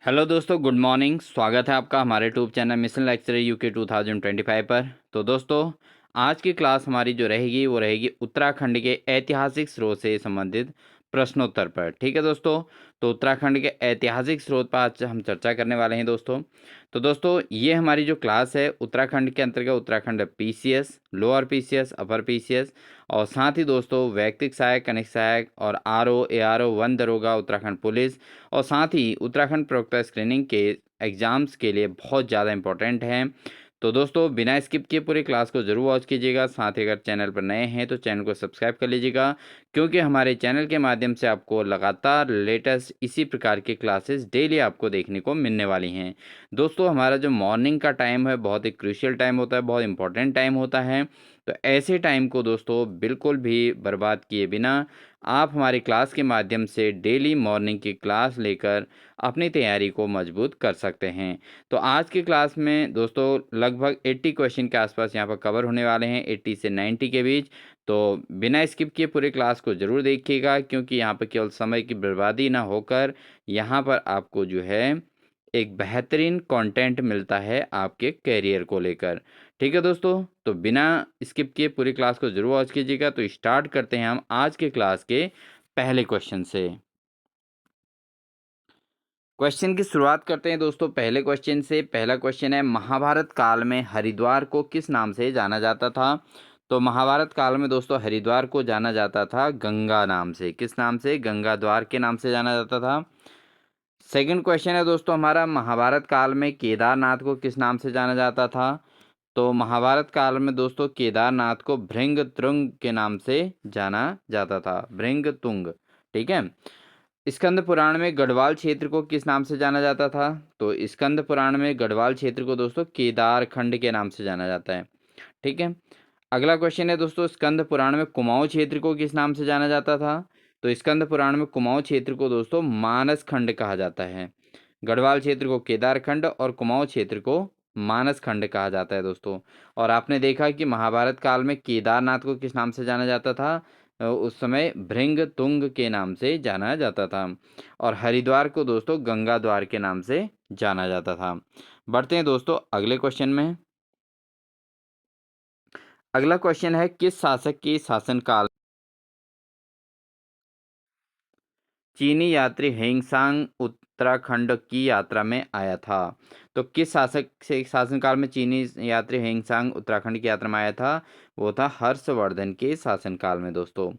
Hello दोस्तों, good morning. स्वागत है आपका हमारे YouTube channel mission lecture UK 2025 पर। तो दोस्तों, आज की क्लास हमारी जो रहेगी वो रहेगी उत्तराखंड के ऐतिहासिक स्रोत से संबंधित प्रश्नोत्तर पर। ठीक है दोस्तों, तो उत्तराखंड के ऐतिहासिक स्रोत पर आज हम चर्चा करने वाले हैं दोस्तों। तो दोस्तों, ये हमारी जो क्लास है उत्तराखंड के अंतर्गत Uttarakhand PCS, lower PCS, upper PCS और साथ ही दोस्तों वैयक्तिक सहायक, कनिष्ठ सहायक और आरओ, एआरओ, वन दरोगा, उत्तराखंड पुलिस और साथ ही उत्तराखंड प्रवक्ता स्क्रीनिंग के एग्ज़ाम्स के लिए बहुत ज़्यादा इंपॉर्टेंट हैं। तो दोस्तों, बिना स्किप किए पूरी क्लास को ज़रूर वॉच कीजिएगा। साथ ही अगर चैनल पर नए हैं तो चैनल को सब्सक्राइब कर लीजिएगा, क्योंकि हमारे चैनल के माध्यम से आपको लगातार लेटेस्ट इसी प्रकार की क्लासेस डेली आपको देखने को मिलने वाली हैं। दोस्तों, हमारा जो मॉर्निंग का टाइम है बहुत ही क्रूशियल टाइम होता है, बहुत इंपॉर्टेंट टाइम होता है। तो ऐसे टाइम को दोस्तों बिल्कुल भी बर्बाद किए बिना आप हमारी क्लास के माध्यम से डेली मॉर्निंग की क्लास लेकर अपनी तैयारी को मजबूत कर सकते हैं। तो आज की क्लास में दोस्तों लगभग 80 क्वेश्चन के आसपास यहाँ पर कवर होने वाले हैं, 80 से 90 के बीच। तो बिना स्किप किए पूरी क्लास को ज़रूर देखिएगा, क्योंकि यहाँ पर केवल समय की बर्बादी ना होकर यहाँ पर आपको जो है एक बेहतरीन कंटेंट मिलता है आपके करियर को लेकर। ठीक है दोस्तों, तो बिना स्किप किए पूरी क्लास को जरूर वॉच कीजिएगा। तो स्टार्ट करते हैं हम आज के क्लास के पहले क्वेश्चन से। क्वेश्चन की शुरुआत करते हैं दोस्तों पहले क्वेश्चन से। पहला क्वेश्चन है, महाभारत काल में हरिद्वार को किस नाम से जाना जाता था? तो महाभारत काल में दोस्तों हरिद्वार को जाना जाता था गंगा नाम से। किस नाम से? गंगा द्वार के नाम से जाना जाता था। सेकंड क्वेश्चन है दोस्तों हमारा, महाभारत काल में केदारनाथ को किस नाम से जाना जाता था? तो महाभारत काल में दोस्तों केदारनाथ को भृंग तुंग के नाम से जाना जाता था, भृंग तुंग। ठीक है। स्कंद पुराण में गढ़वाल क्षेत्र को किस नाम से जाना जाता था? तो स्कंद पुराण में गढ़वाल क्षेत्र को दोस्तों केदार खंड के नाम से जाना जाता है। ठीक है। अगला क्वेश्चन है दोस्तों, स्कंद पुराण में कुमाऊं क्षेत्र को किस नाम से जाना जाता था? तो स्कंद पुराण में कुमाऊं क्षेत्र को दोस्तों मानस खंड कहा जाता है। गढ़वाल क्षेत्र को केदार खंड और कुमाऊं क्षेत्र को मानस खंड कहा जाता है दोस्तों। और आपने देखा कि महाभारत काल में केदारनाथ को किस नाम से जाना जाता था? उस समय भृंग तुंग के नाम से जाना जाता था। और हरिद्वार को दोस्तों गंगा द्वार के नाम से जाना जाता था। बढ़ते हैं दोस्तों अगले क्वेश्चन में। अगला क्वेश्चन है, किस शासक के शासनकाल चीनी यात्री हेंगसांग उत्तराखंड की यात्रा में आया था? तो किस शासक से शासनकाल में चीनी यात्री हेंगसांग उत्तराखंड की यात्रा में आया था? वो था हर्षवर्धन के शासनकाल में दोस्तों।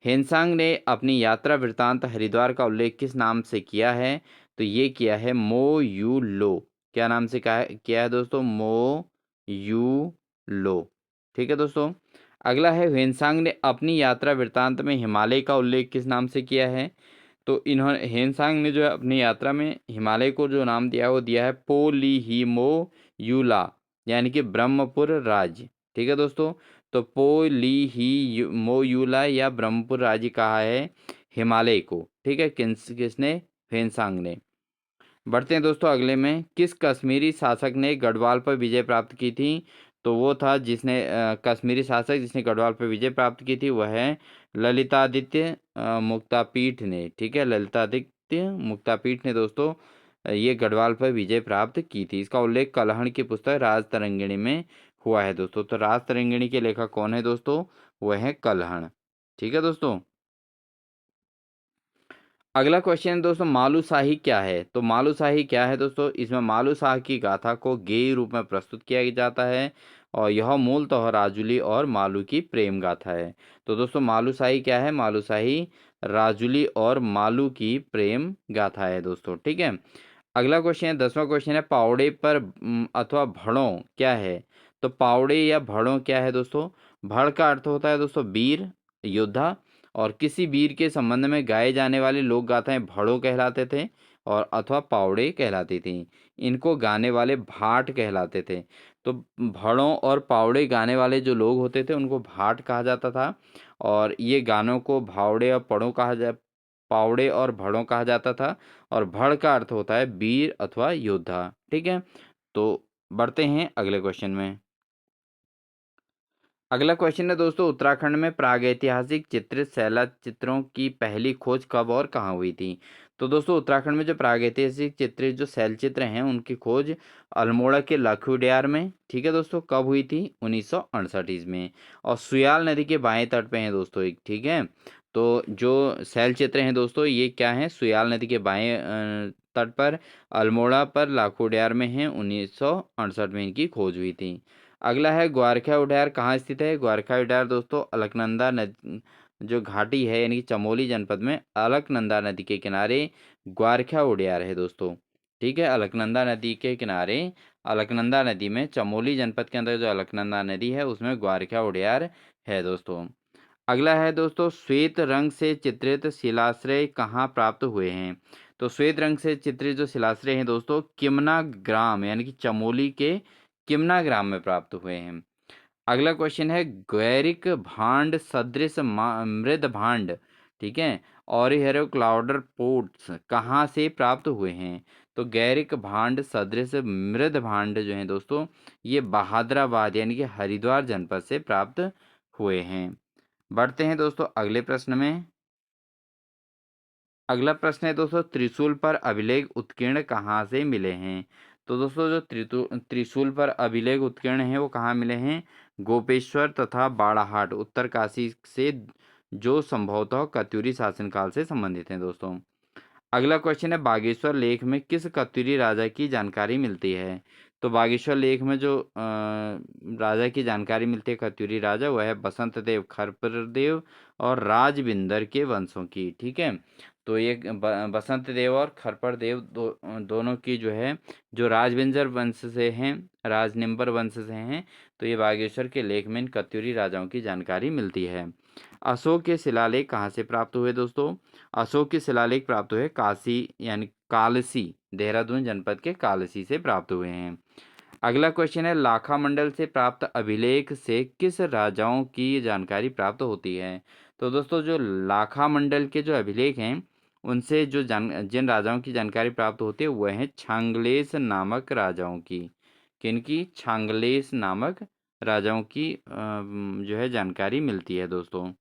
हेंगसांग ने अपनी यात्रा वृत्तांत हरिद्वार का उल्लेख किस नाम से किया है? तो ये किया है मो यू लो। क्या नाम से किया है दोस्तों? मो यू लो। ठीक है दोस्तों। अगला है, हेंगसांग ने अपनी यात्रा वृत्तांत में हिमालय का उल्लेख किस नाम से किया है? तो इन्होंने हेनसांग ने जो है अपनी यात्रा में हिमालय को जो नाम दिया है वो दिया है पोलीहिमो यूला, यानी कि ब्रह्मपुर राज्य। ठीक है दोस्तों। तो पोलीहिमो यूला या ब्रह्मपुर राज्य कहा है हिमालय को। ठीक है। किसने? हेनसांग ने। बढ़ते हैं दोस्तों अगले में, किस कश्मीरी शासक ने गढ़वाल पर विजय प्राप्त की थी? तो वो था जिसने कश्मीरी शासक जिसने गढ़वाल पर विजय प्राप्त की थी वह है ललितादित्य मुक्तापीठ ने। ठीक है। ललितादित्य मुक्तापीठ ने दोस्तों ये गढ़वाल पर विजय प्राप्त की थी। इसका उल्लेख कलहण की पुस्तक राज तरंगिणी में हुआ है दोस्तों। तो राज तरंगिणी के लेखक कौन है दोस्तों? वह है कलहण। ठीक है दोस्तों। अगला क्वेश्चन दोस्तों, मालूशाही क्या है? तो मालूशाही क्या है दोस्तों? इसमें मालूशाह की गाथा को गेय रूप में प्रस्तुत किया जाता है और यह मूलतः राजुली और मालू की प्रेम गाथा है। तो दोस्तों मालूशाही क्या है? मालूशाही राजुली और मालू की प्रेम गाथा है दोस्तों। ठीक है। अगला क्वेश्चन है, 10वां क्वेश्चन है, पावड़े पर अथवा भड़ों क्या है? तो पावड़े या भड़ों क्या है दोस्तों? भड़ का अर्थ होता है दोस्तों वीर, योद्धा। और किसी वीर के संबंध में गाए जाने वाले लोक गाथाएं भड़ों कहलाते थे और अथवा पावड़े कहलाती थी। इनको गाने वाले भाट कहलाते थे। तो भड़ों और पावड़े गाने वाले जो लोग होते थे उनको भाट कहा जाता था। और ये गानों को भावड़े और पड़ों पावड़े और भड़ों कहा जाता था। और भड़ का अर्थ होता है वीर अथवा योद्धा। ठीक है। तो बढ़ते हैं अगले क्वेश्चन में। अगला क्वेश्चन है दोस्तों, उत्तराखंड में प्रागैतिहासिक चित्रित शैला चित्रों की पहली खोज कब और कहाँ हुई थी? तो दोस्तों उत्तराखंड में जो प्रागैतिहासिक चित्रित जो शैल चित्र हैं उनकी खोज अल्मोड़ा के लखुडियार में, ठीक है दोस्तों, कब हुई थी? 1968 ईस्वी में। और सुयाल नदी के बाएं तट पे हैं दोस्तों एक, ठीक है। तो जो शैल चित्र हैं दोस्तों ये क्या है? सुयाल नदी के बाएं तट पर अल्मोड़ा पर लाखोडियार में है, 1968 में इनकी खोज हुई थी। अगला है ग्वारखा उड्यार कहाँ स्थित है? ग्वारखा उड्यार दोस्तों अलकनंदा नदी जो घाटी है यानी कि चमोली जनपद में अलकनंदा नदी के किनारे ग्वारखा उड्यार है दोस्तों, ठीक है। अलकनंदा नदी के किनारे अलकनंदा नदी में चमोली जनपद के अंदर जो अलकनंदा नदी है उसमें ग्वारखा उड्यार है दोस्तों। अगला है दोस्तों, श्वेत रंग से चित्रित शिलाश्रय कहाँ प्राप्त हुए हैं? तो श्वेत रंग से चित्रित जो शिलाश्रय हैं दोस्तों किमना ग्राम यानी कि चमोली के किमना ग्राम में प्राप्त हुए हैं। अगला क्वेश्चन है, गैरिक भांड सदृश मृद भांड, ठीक है, और हेरो क्लाउडर पोर्ट्स कहाँ से प्राप्त हुए हैं? तो गैरिक भांड सदृश मृद भांड जो हैं दोस्तों ये बहादुराबाद यानी कि हरिद्वार जनपद से प्राप्त हुए हैं। बढ़ते हैं दोस्तों अगले प्रश्न में। अगला प्रश्न है दोस्तों, त्रिशूल पर अभिलेख उत्कीर्ण कहाँ से मिले हैं? तो दोस्तों जो त्रिशूल पर अभिलेख उत्कीर्ण हैं वो कहाँ मिले हैं? गोपेश्वर तथा बाड़ाहाट उत्तरकाशी से, जो संभवतः कत्यूरी शासनकाल से संबंधित हैं दोस्तों। अगला क्वेश्चन है, बागेश्वर लेख में किस कत्यूरी राजा की जानकारी मिलती है? तो बागेश्वर लेख में जो राजा की जानकारी मिलती है कत्यूरी राजा वह है बसंत देव, खरपर देव और राजबिंदर के वंशों की, ठीक है। तो ये बसंत देव और खरपर देव दोनों की जो है जो राजबिंदर वंश से हैं, राजनिंबर वंश से हैं, तो ये बागेश्वर के लेख में इन कत्यूरी राजाओं की जानकारी मिलती है। अशोक के शिलालेख कहाँ से प्राप्त हुए दोस्तों? अशोक के शिलालेख प्राप्त हुए काशी यानी कालसी, देहरादून जनपद के कालसी से प्राप्त हुए हैं। अगला क्वेश्चन है, लाखा मंडल से प्राप्त अभिलेख से किस राजाओं की जानकारी प्राप्त होती है? तो दोस्तों जो लाखा मंडल के जो अभिलेख हैं उनसे जो जिन राजाओं की जानकारी प्राप्त होती है वह है छांगलेस नामक राजाओं की। किनकी? छांगलेस नामक राजाओं की जो है जानकारी मिलती है दोस्तों।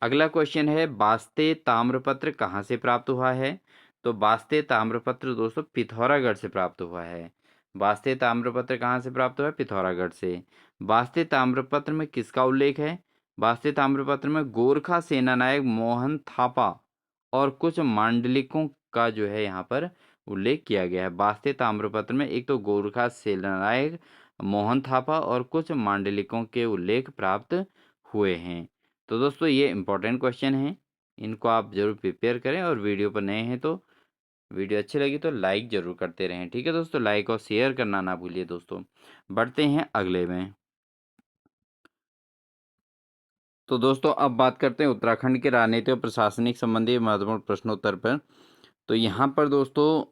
अगला क्वेश्चन है, बास्ते ताम्रपत्र कहाँ से प्राप्त हुआ है? तो बास्ते ताम्रपत्र दोस्तों पिथौरागढ़ से प्राप्त हुआ है। बास्ते ताम्रपत्र कहाँ से प्राप्त हुआ है? पिथौरागढ़ से। बास्ते ताम्रपत्र में किसका उल्लेख है? बास्ते ताम्रपत्र में गोरखा सेना नायक मोहन थापा और कुछ मांडलिकों का जो है यहाँ पर उल्लेख किया गया है। बास्ते ताम्रपत्र में एक तो गोरखा सेना नायक मोहन थापा और कुछ मांडलिकों के उल्लेख प्राप्त हुए हैं। तो दोस्तों ये इम्पोर्टेंट क्वेश्चन हैं, इनको आप ज़रूर प्रिपेयर करें और वीडियो पर नए हैं तो वीडियो अच्छी लगी तो लाइक ज़रूर करते रहें, ठीक है दोस्तों। लाइक और शेयर करना ना भूलिए दोस्तों। बढ़ते हैं अगले में। तो दोस्तों अब बात करते हैं उत्तराखंड के राजनीतिक और प्रशासनिक संबंधी महत्वपूर्ण प्रश्नोत्तर पर। तो यहाँ पर दोस्तों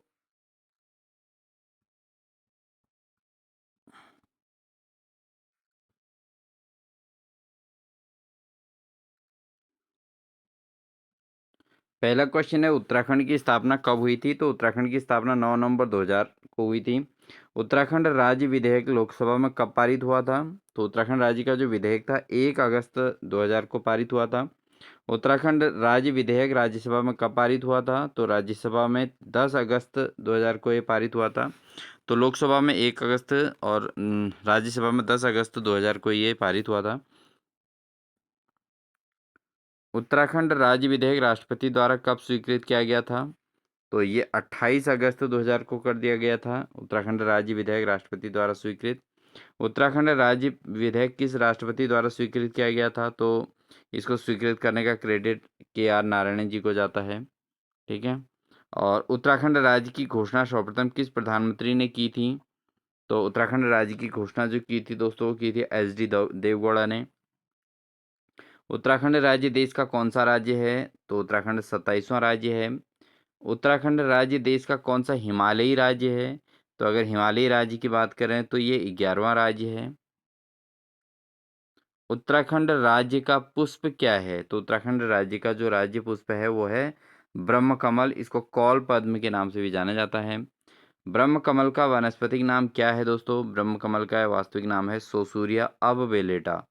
पहला क्वेश्चन है, उत्तराखंड की स्थापना कब हुई थी? तो उत्तराखंड की स्थापना 9 नवंबर 2000 को हुई थी। उत्तराखंड राज्य विधेयक लोकसभा में कब पारित हुआ था? तो उत्तराखंड राज्य का जो विधेयक था 1 अगस्त 2000 को पारित हुआ था। उत्तराखंड राज्य विधेयक राज्यसभा में कब पारित हुआ था? तो राज्यसभा में 10 अगस्त 2000 को ये पारित हुआ था। तो लोकसभा में 1 अगस्त और राज्यसभा में 10 अगस्त 2000 को ये पारित हुआ था। उत्तराखंड राज्य विधेयक राष्ट्रपति द्वारा कब स्वीकृत किया गया था? तो ये 28 अगस्त 2000 को कर दिया गया था उत्तराखंड राज्य विधेयक राष्ट्रपति द्वारा स्वीकृत। उत्तराखंड राज्य विधेयक किस राष्ट्रपति द्वारा स्वीकृत किया गया था? तो इसको स्वीकृत करने का क्रेडिट KR नारायण जी को जाता है, ठीक है। और उत्तराखंड राज्य की घोषणा सर्वप्रथम किस प्रधानमंत्री ने की थी? तो उत्तराखंड राज्य की घोषणा जो की थी दोस्तों वो की थी HD देवगौड़ा ने। उत्तराखंड राज्य देश का कौन सा राज्य है? तो उत्तराखंड 27वां राज्य है। उत्तराखंड राज्य देश का कौन सा हिमालयी राज्य है? तो अगर हिमालयी राज्य की बात करें तो ये 11वां राज्य है। उत्तराखंड राज्य का पुष्प क्या है? तो उत्तराखंड राज्य का जो राज्य पुष्प है वो है ब्रह्मकमल, इसको कौल पद्म के नाम से भी जाना जाता है। ब्रह्म कमल का वानस्पतिक नाम क्या है दोस्तों? ब्रह्म कमल का वास्तविक नाम है सोसूरिया अबवेलेटा।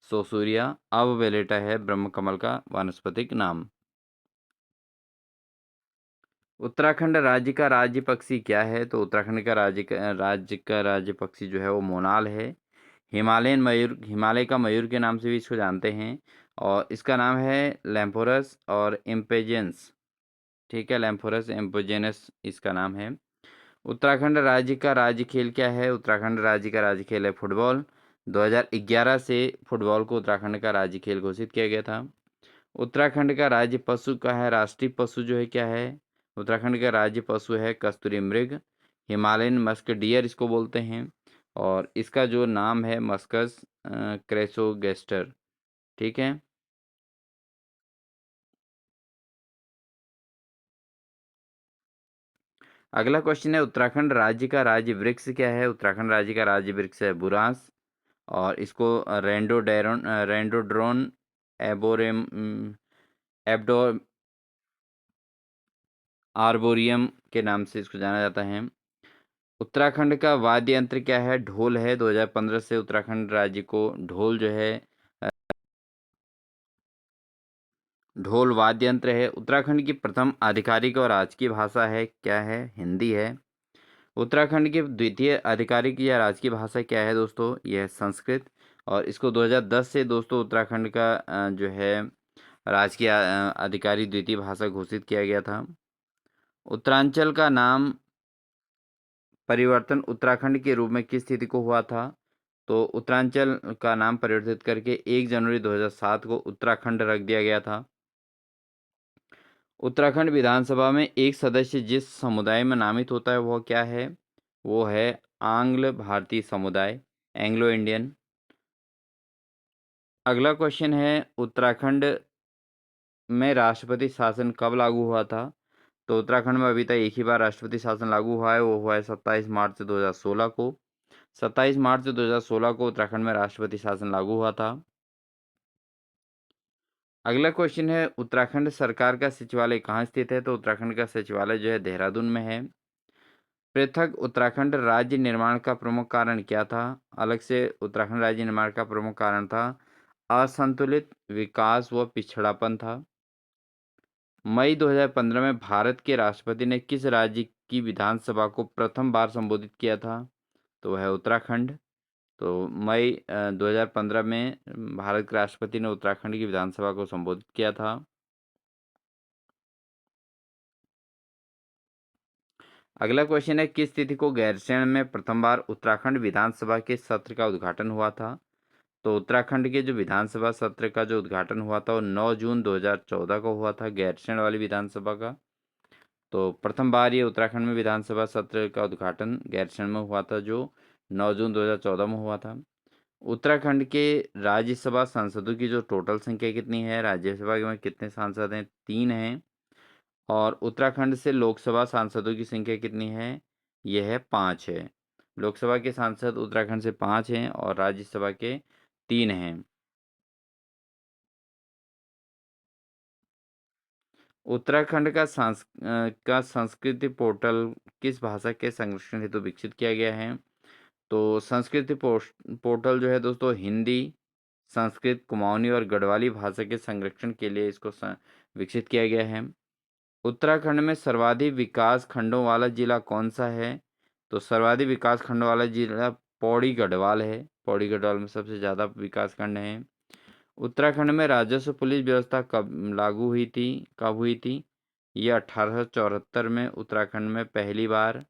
सोसूरिया अबवेलेटा है ब्रह्म कमल का वानस्पतिक नाम। उत्तराखंड राज्य का राज्य पक्षी क्या है? तो उत्तराखंड का राज्य पक्षी जो है वो मोनाल है। हिमालयन मयूर, हिमालय का मयूर के नाम से भी इसको जानते हैं, और इसका नाम है लैम्फोरस और इम्पेजेंस। ठीक है, लैम्फोरस एम्पोजेनस इसका नाम है। उत्तराखंड राज्य का राज्य खेल क्या है? उत्तराखंड राज्य का राज्य खेल है फुटबॉल। 2011 से फुटबॉल को उत्तराखंड का राज्य खेल घोषित किया गया था। उत्तराखंड का राज्य पशु का है, राष्ट्रीय पशु जो है क्या है? उत्तराखंड का राज्य पशु है कस्तूरी मृग, हिमालयन मस्क डियर इसको बोलते हैं, और इसका जो नाम है मस्कस क्रेसोगेस्टर। ठीक है। अगला क्वेश्चन है उत्तराखंड राज्य का राज्य वृक्ष क्या है? उत्तराखंड राज्य का राज्य वृक्ष है बुरांस, और इसको रेंडोड्रोन एबोरेम एब्डो आर्बोरियम के नाम से इसको जाना जाता है। उत्तराखंड का वाद्य यंत्र क्या है? ढोल है। 2015 से उत्तराखंड राज्य को ढोल जो है ढोल वाद्य यंत्र है। उत्तराखंड की प्रथम आधिकारिक और राजकीय भाषा है क्या है? हिंदी है। उत्तराखंड की द्वितीय आधिकारिक या राजकीय भाषा क्या है दोस्तों? यह है संस्कृत, और इसको 2010 से दोस्तों उत्तराखंड का जो है राजकीय आधिकारिक द्वितीय भाषा घोषित किया गया था। उत्तरांचल का नाम परिवर्तन उत्तराखंड के रूप में किस तिथि को हुआ था? तो उत्तरांचल का नाम परिवर्तित करके 1 जनवरी 2007 को उत्तराखंड रख दिया गया था। उत्तराखंड विधानसभा में एक सदस्य जिस समुदाय में नामित होता है वह क्या है? वो है आंग्ल भारतीय समुदाय, एंग्लो इंडियन। अगला क्वेश्चन है उत्तराखंड में राष्ट्रपति शासन कब लागू हुआ था? तो उत्तराखंड में अभी तक एक ही बार राष्ट्रपति शासन लागू हुआ है, वो हुआ है 27 मार्च 2016 को। 27 मार्च 2016 को उत्तराखंड में राष्ट्रपति शासन लागू हुआ था। अगला क्वेश्चन है उत्तराखंड सरकार का सचिवालय कहाँ स्थित है? तो उत्तराखंड का सचिवालय जो है देहरादून में है। पृथक उत्तराखंड राज्य निर्माण का प्रमुख कारण क्या था? अलग से उत्तराखंड राज्य निर्माण का प्रमुख कारण था असंतुलित विकास व पिछड़ापन था। मई 2015 में भारत के राष्ट्रपति ने किस राज्य की विधानसभा को प्रथम बार संबोधित किया था? तो वह है उत्तराखंड। तो मई 2015 में भारत के राष्ट्रपति ने उत्तराखंड की विधानसभा को संबोधित किया था। अगला क्वेश्चन है किस तिथि को गैरसैंण में प्रथम बार उत्तराखंड विधानसभा के सत्र का उद्घाटन हुआ था? तो उत्तराखंड के जो विधानसभा सत्र का जो उद्घाटन हुआ था वो 9 जून 2014 को हुआ था, गैरसैंण वाली विधानसभा का। तो प्रथम बार ये उत्तराखंड में विधानसभा सत्र का उद्घाटन गैरसैंण में हुआ था, जो 9 जून 2014 में हुआ था। उत्तराखंड के राज्यसभा सांसदों की जो टोटल संख्या कितनी है? राज्यसभा में कितने सांसद हैं? 3 हैं। और उत्तराखंड से लोकसभा सांसदों की संख्या कितनी है? यह है 5 है। लोकसभा के सांसद उत्तराखंड से 5 हैं और राज्यसभा के 3 हैं। उत्तराखंड का संस्कृति पोर्टल किस भाषा के संरक्षण हेतु विकसित किया गया है? तो संस्कृति पोर्टल जो है दोस्तों हिंदी, संस्कृत, कुमाऊनी और गढ़वाली भाषा के संरक्षण के लिए इसको विकसित किया गया है। उत्तराखंड में सर्वाधिक विकास खंडों वाला जिला कौन सा है? तो सर्वाधिक विकास खंडों वाला जिला पौड़ी गढ़वाल है। पौड़ी गढ़वाल में सबसे ज़्यादा विकास खंड हैं। उत्तराखंड में राजस्व पुलिस व्यवस्था कब लागू हुई थी, कब हुई थी? ये 1874 में उत्तराखंड में पहली बार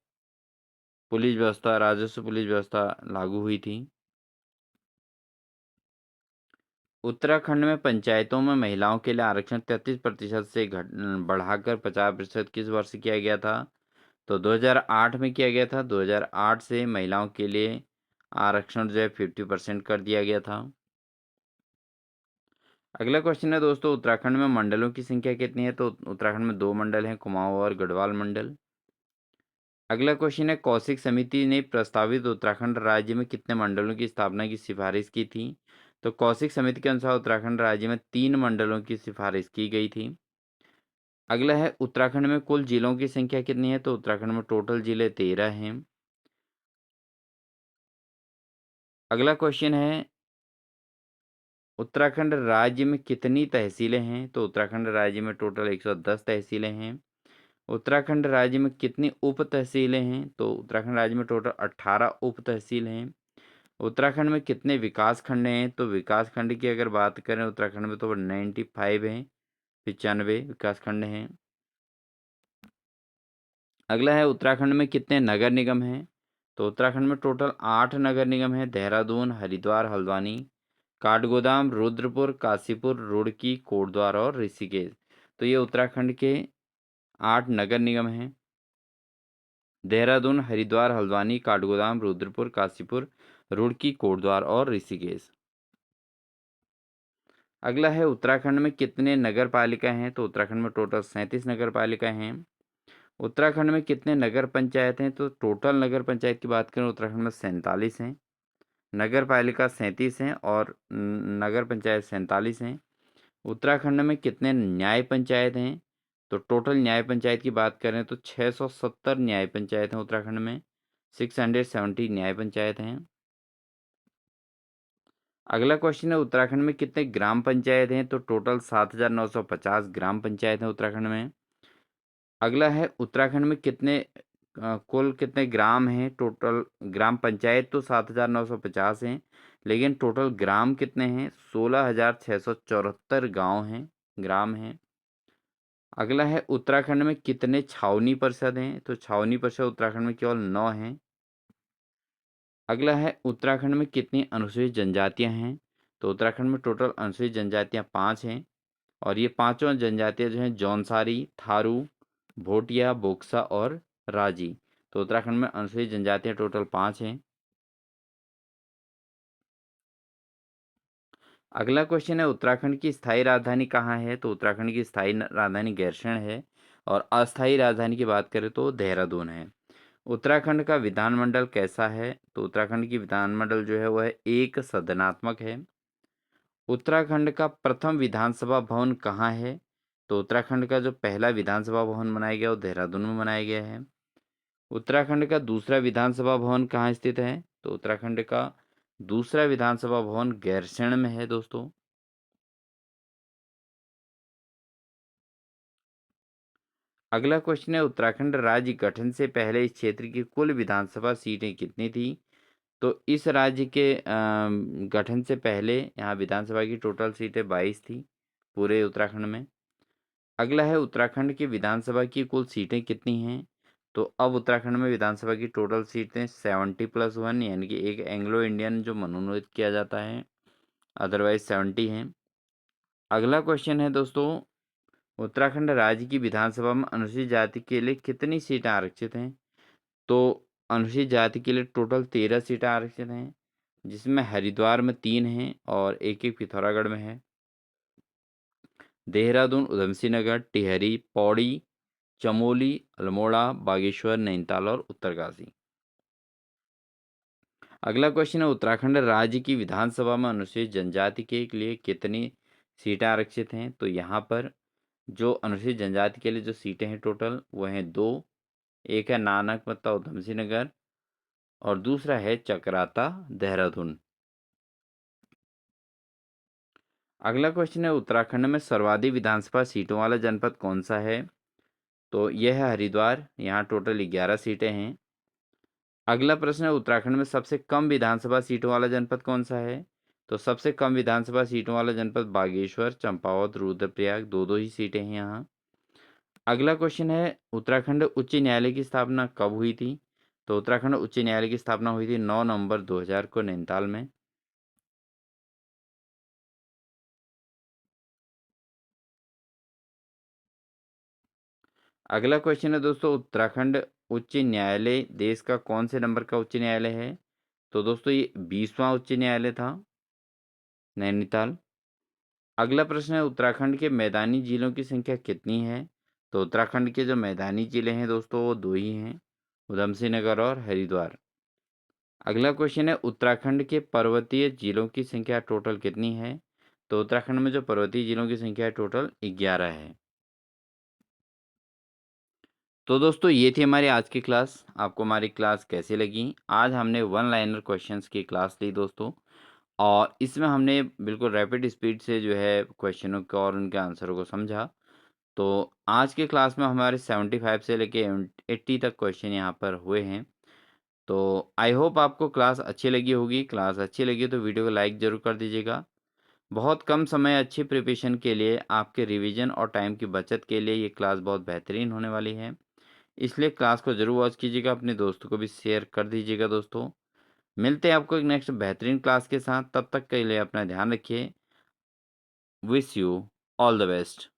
राजस्व पुलिस व्यवस्था लागू हुई थी। उत्तराखंड में पंचायतों में महिलाओं के लिए आरक्षण 33% से बढ़ाकर 50% किस वर्ष किया गया था? तो 2008 में किया गया था। 2008 से महिलाओं के लिए आरक्षण जो है 50% कर दिया गया था। अगला क्वेश्चन है दोस्तों उत्तराखंड में मंडलों की संख्या कितनी है? तो उत्तराखंड में 2 मंडल हैं, कुमाऊं और गढ़वाल मंडल। अगला क्वेश्चन है कौशिक समिति ने प्रस्तावित उत्तराखंड राज्य में कितने मंडलों की स्थापना की सिफारिश की थी? तो कौशिक समिति के अनुसार उत्तराखंड राज्य में 3 मंडलों की सिफारिश की गई थी। अगला है उत्तराखंड में कुल जिलों की संख्या कितनी है? तो उत्तराखंड में टोटल जिले 13 हैं। अगला क्वेश्चन है उत्तराखंड राज्य में कितनी तहसीलें हैं? तो उत्तराखंड राज्य में टोटल 110 तहसीलें हैं। उत्तराखंड राज्य में कितनी उप तहसीलें हैं? तो उत्तराखंड राज्य में टोटल 18 उप तहसील हैं। उत्तराखंड में कितने विकास खंड हैं? तो विकास खंड की अगर बात करें उत्तराखंड में तो 95 हैं, 95 विकास खंड हैं। अगला है उत्तराखंड में कितने नगर निगम हैं? तो उत्तराखंड में टोटल 8 नगर निगम हैं। देहरादून, हरिद्वार, हल्द्वानी, काठगोदाम, रुद्रपुर, काशीपुर, रुड़की, कोटद्वार और ऋषिकेश। तो ये उत्तराखंड के 8 नगर निगम हैं। देहरादून, हरिद्वार, हल्द्वानी, काठगोदाम, रुद्रपुर, काशीपुर, रुड़की, कोटद्वार और ऋषिकेश। अगला है उत्तराखंड में कितने नगर पालिका हैं? तो उत्तराखंड में टोटल 37 नगर पालिका हैं। उत्तराखंड में कितने नगर पंचायत हैं? तो टोटल नगर पंचायत की बात करें उत्तराखंड में 47 हैं। नगर पालिका 37 हैं और नगर पंचायत 47 हैं। उत्तराखंड में कितने न्याय पंचायत हैं? तो टोटल न्याय पंचायत की बात करें तो 670 न्याय पंचायत हैं उत्तराखंड में। 670 न्याय पंचायत हैं। अगला क्वेश्चन है उत्तराखंड में कितने ग्राम पंचायत हैं? तो टोटल 7950 ग्राम पंचायत हैं उत्तराखंड में। अगला है उत्तराखंड में कितने कुल कितने ग्राम हैं? टोटल ग्राम पंचायत तो 7950 हैं, लेकिन टोटल ग्राम कितने हैं? 16674 गांव हैं, ग्राम हैं। अगला है उत्तराखंड में कितने छावनी परिषद हैं? तो छावनी परिषद उत्तराखंड में केवल 9 हैं। अगला है उत्तराखंड में कितनी अनुसूचित जनजातियां हैं? तो उत्तराखंड में टोटल अनुसूचित जनजातियां 5 हैं और ये पांचों जनजातियां जो हैं जौनसारी, थारू, भोटिया, बोक्सा और राजी। तो उत्तराखंड में अनुसूचित जनजातियां टोटल 5 हैं। अगला क्वेश्चन है उत्तराखंड की स्थायी राजधानी कहाँ है? तो उत्तराखंड की स्थायी राजधानी गैरसैंण है और अस्थायी राजधानी की बात करें तो देहरादून है। उत्तराखंड का विधानमंडल कैसा है? तो उत्तराखंड की विधानमंडल जो है वह एक सदनात्मक है। उत्तराखंड का प्रथम विधानसभा भवन कहाँ है? तो उत्तराखंड का जो पहला विधानसभा भवन बनाया गया वो देहरादून में बनाया गया है। उत्तराखंड का दूसरा विधानसभा भवन कहाँ स्थित है? तो उत्तराखंड का दूसरा विधानसभा भवन गैरसैंण में है दोस्तों। अगला क्वेश्चन है उत्तराखंड राज्य गठन से पहले इस क्षेत्र की कुल विधानसभा सीटें कितनी थी? तो इस राज्य के गठन से पहले यहाँ विधानसभा की टोटल सीटें 22 थी पूरे उत्तराखंड में। अगला है उत्तराखंड की विधानसभा की कुल सीटें कितनी हैं? तो अब उत्तराखंड में विधानसभा की टोटल सीटें 70+1 यानी कि एक एंग्लो इंडियन जो मनोनीत किया जाता है, अदरवाइज 70 हैं। अगला क्वेश्चन है दोस्तों उत्तराखंड राज्य की विधानसभा में अनुसूचित जाति के लिए कितनी सीटें आरक्षित हैं? तो अनुसूचित जाति के लिए टोटल 13 सीटें आरक्षित हैं, जिसमें हरिद्वार में 3 हैं और एक पिथौरागढ़ में है। देहरादून, उधमसिंह नगर, टिहरी, पौड़ी, चमोली, अल्मोड़ा, बागेश्वर, नैनीताल और उत्तरकाशी। अगला क्वेश्चन है उत्तराखंड राज्य की विधानसभा में अनुसूचित जनजाति के लिए कितनी सीटें आरक्षित हैं? तो यहाँ पर जो अनुसूचित जनजाति के लिए जो सीटें हैं टोटल वो हैं 2। एक है नानक मत्ता उधमसिंह नगर और दूसरा है चकराता देहरादून। अगला क्वेश्चन है उत्तराखंड में सर्वाधिक विधानसभा सीटों वाला जनपद कौन सा है? तो यह है हरिद्वार, यहाँ टोटल 11 सीटें हैं। अगला प्रश्न है उत्तराखंड में सबसे कम विधानसभा सीटों वाला जनपद कौन सा है? तो सबसे कम विधानसभा सीटों वाला जनपद बागेश्वर, चंपावत, रुद्रप्रयाग, दो दो ही सीटें हैं यहाँ। अगला क्वेश्चन है उत्तराखंड उच्च न्यायालय की स्थापना कब हुई थी? तो उत्तराखंड उच्च न्यायालय की स्थापना हुई थी 9 नवंबर 2000 को नैनीताल में। अगला क्वेश्चन है दोस्तों उत्तराखंड उच्च न्यायालय देश का कौन से नंबर का उच्च न्यायालय है? तो दोस्तों ये 20वां उच्च न्यायालय था, नैनीताल। अगला प्रश्न है उत्तराखंड के मैदानी जिलों की संख्या कितनी है? तो उत्तराखंड के जो मैदानी जिले हैं दोस्तों वो 2 ही हैं, उधमसिंह नगर और हरिद्वार। अगला क्वेश्चन है उत्तराखंड के पर्वतीय जिलों की संख्या टोटल कितनी है? तो उत्तराखंड में जो पर्वतीय जिलों की संख्या है टोटल 11 है। तो दोस्तों ये थी हमारी आज की क्लास। आपको हमारी क्लास कैसी लगी? आज हमने वन लाइनर क्वेश्चंस की क्लास ली दोस्तों, और इसमें हमने बिल्कुल रैपिड स्पीड से जो है क्वेश्चनों को और उनके आंसरों को समझा। तो आज की क्लास में हमारे 75 से लेके 80 तक क्वेश्चन यहाँ पर हुए हैं। तो आई होप आपको क्लास अच्छी लगी होगी। क्लास अच्छी लगी तो वीडियो को लाइक ज़रूर कर दीजिएगा। बहुत कम समय अच्छी प्रिपरेशन के लिए, आपके रिवीजन और टाइम की बचत के लिए ये क्लास बहुत बेहतरीन होने वाली है। इसलिए क्लास को ज़रूर वॉच कीजिएगा, अपने दोस्तों को भी शेयर कर दीजिएगा दोस्तों। मिलते हैं आपको एक नेक्स्ट बेहतरीन क्लास के साथ, तब तक के लिए अपना ध्यान रखिए। Wish you all the best.